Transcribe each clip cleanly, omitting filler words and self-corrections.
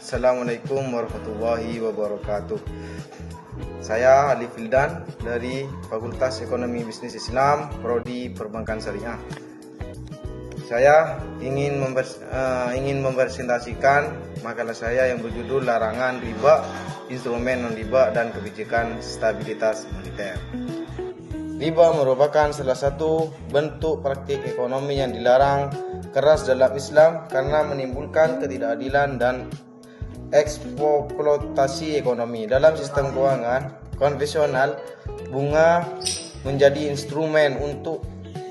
Assalamualaikum warahmatullahi wabarakatuh. Saya Ali Fildan dari Fakultas Ekonomi Bisnis Islam, Prodi Perbankan Syariah. Saya ingin mempresentasikan makalah saya yang berjudul Larangan Riba, Instrumen Non-Riba dan Kebijakan Stabilitas Moneter. Riba merupakan salah satu bentuk praktik ekonomi yang dilarang keras dalam Islam karena menimbulkan ketidakadilan dan eksploitasi ekonomi. Dalam sistem keuangan konvensional, bunga menjadi instrumen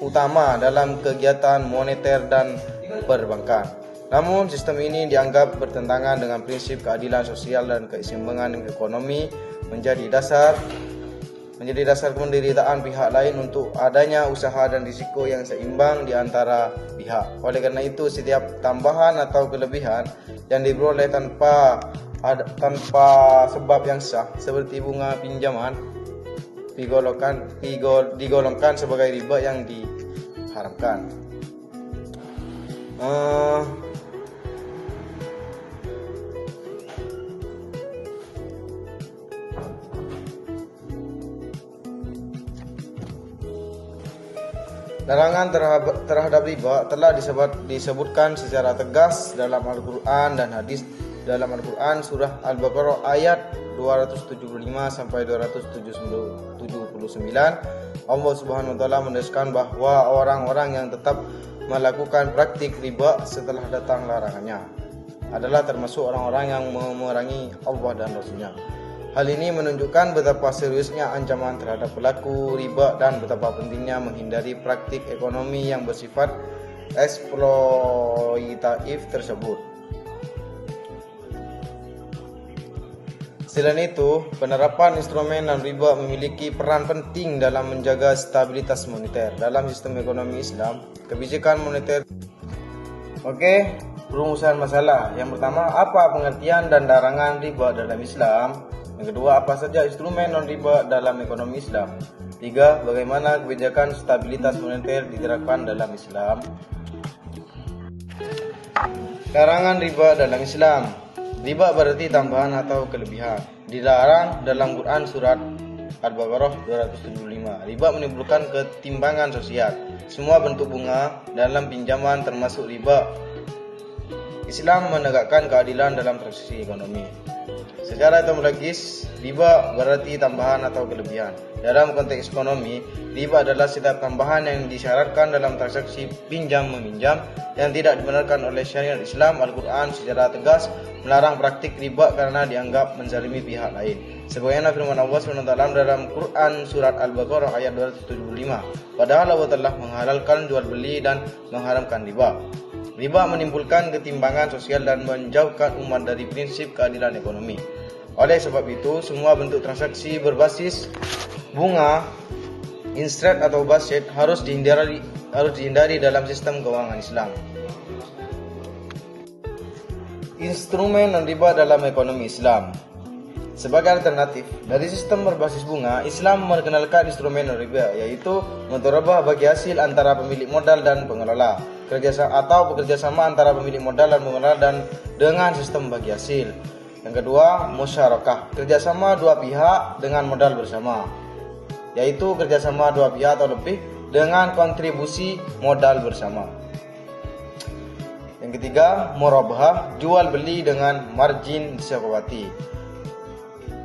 utama dalam kegiatan moneter dan perbankan. Namun, sistem ini dianggap bertentangan dengan prinsip keadilan sosial dan keseimbangan ekonomi, menjadi dasar penderitaan pihak lain untuk adanya usaha dan risiko yang seimbang di antara pihak. Oleh karena itu, setiap tambahan atau kelebihan yang diperoleh tanpa sebab yang sah, seperti bunga pinjaman, digolongkan sebagai riba yang diharamkan. Larangan terhadap riba telah disebutkan secara tegas dalam Al-Quran dan hadis. Dalam Al-Quran surah Al-Baqarah ayat 275 sampai 279, Allah Subhanahu wa taala menegaskan bahwa orang-orang yang tetap melakukan praktik riba setelah datang larangannya adalah termasuk orang-orang yang memerangi Allah dan Rasul-Nya. Hal ini menunjukkan betapa seriusnya ancaman terhadap pelaku riba dan betapa pentingnya menghindari praktik ekonomi yang bersifat eksploitatif tersebut. Selain itu, penerapan instrumen non-riba memiliki peran penting dalam menjaga stabilitas moneter. Dalam sistem ekonomi Islam, kebijakan moneter. Perumusan masalah. Yang pertama, apa pengertian dan larangan riba dalam Islam? Yang kedua, apa saja instrumen non-riba dalam ekonomi Islam? Tiga, bagaimana kebijakan stabilitas moneter diterapkan dalam Islam? Larangan riba dalam Islam. Riba berarti tambahan atau kelebihan. Dilarang dalam Quran surat Al-Baqarah 275. Riba menimbulkan ketimpangan sosial. Semua bentuk bunga dalam pinjaman termasuk riba. Islam menegakkan keadilan dalam transaksi ekonomi. Secara etimologis, riba berarti tambahan atau kelebihan. Dalam konteks ekonomi, riba adalah setiap tambahan yang disyaratkan dalam transaksi pinjam-meminjam yang tidak dibenarkan oleh syariat Islam. Al-Quran secara tegas melarang praktik riba karena dianggap menzalimi pihak lain. Sebagaimana firman Allah SWT dalam Quran surat Al-Baqarah ayat 275. Padahal Allah telah menghalalkan jual beli dan mengharamkan riba. Riba menimbulkan ketimpangan sosial dan menjauhkan umat dari prinsip keadilan ekonomi. Oleh sebab itu, semua bentuk transaksi berbasis bunga, interest atau basit harus dihindari dalam sistem keuangan Islam. Instrumen non-riba dalam ekonomi Islam. Sebagai alternatif dari sistem berbasis bunga, Islam memperkenalkan instrumen non-riba, yaitu mudharabah bagi hasil antara pemilik modal dan pengelola, bekerjasama antara pemilik modal dan pengelola dengan sistem bagi hasil. Yang kedua, musyarakah, kerjasama dua pihak dengan modal bersama, yaitu kerjasama dua pihak atau lebih dengan kontribusi modal bersama. Yang ketiga, murabahah, jual beli dengan margin disepakati,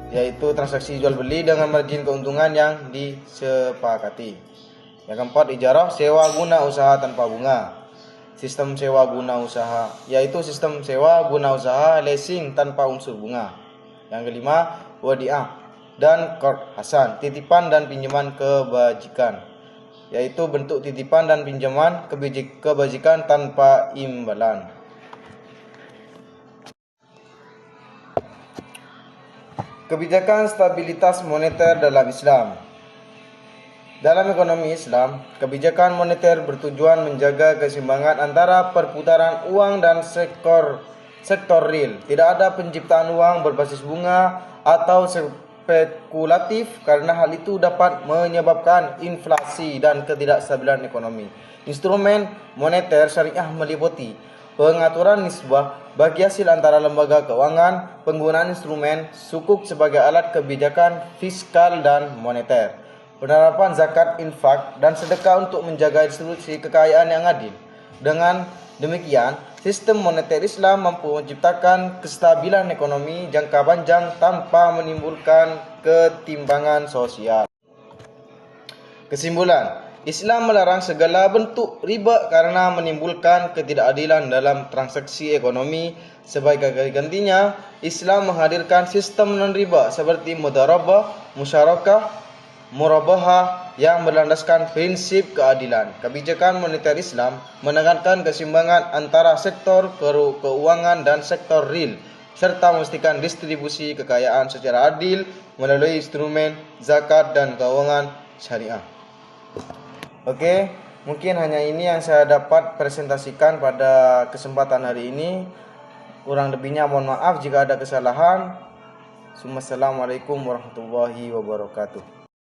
yaitu transaksi jual beli dengan margin keuntungan yang disepakati. Yang keempat, ijarah, sewa guna usaha tanpa bunga. Sistem sewa guna usaha, yaitu sistem sewa guna usaha leasing tanpa unsur bunga. Yang kelima, wadiah dan qard hasan, titipan dan pinjaman kebajikan, yaitu bentuk titipan dan pinjaman kebajikan tanpa imbalan. Kebijakan stabilitas moneter dalam Islam. Dalam ekonomi Islam, kebijakan moneter bertujuan menjaga keseimbangan antara perputaran uang dan sektor real. Tidak ada penciptaan uang berbasis bunga atau spekulatif karena hal itu dapat menyebabkan inflasi dan ketidakstabilan ekonomi. Instrumen moneter syariah meliputi pengaturan nisbah bagi hasil antara lembaga keuangan, penggunaan instrumen sukuk sebagai alat kebijakan fiskal dan moneter, penerapan zakat, infak, dan sedekah untuk menjaga distribusi kekayaan yang adil. Dengan demikian, sistem moneter Islam mampu menciptakan kestabilan ekonomi jangka panjang tanpa menimbulkan ketimpangan sosial. Kesimpulan, Islam melarang segala bentuk riba karena menimbulkan ketidakadilan dalam transaksi ekonomi. Sebagai gantinya, Islam menghadirkan sistem non-riba seperti mudharabah, musyarakah, murabahah yang berlandaskan prinsip keadilan. Kebijakan moneter Islam menekankan keseimbangan antara sektor keuangan dan sektor real, serta memastikan distribusi kekayaan secara adil melalui instrumen zakat dan keuangan syariah. Oke, mungkin hanya ini yang saya dapat presentasikan pada kesempatan hari ini. Kurang lebihnya mohon maaf jika ada kesalahan. Assalamualaikum warahmatullahi wabarakatuh.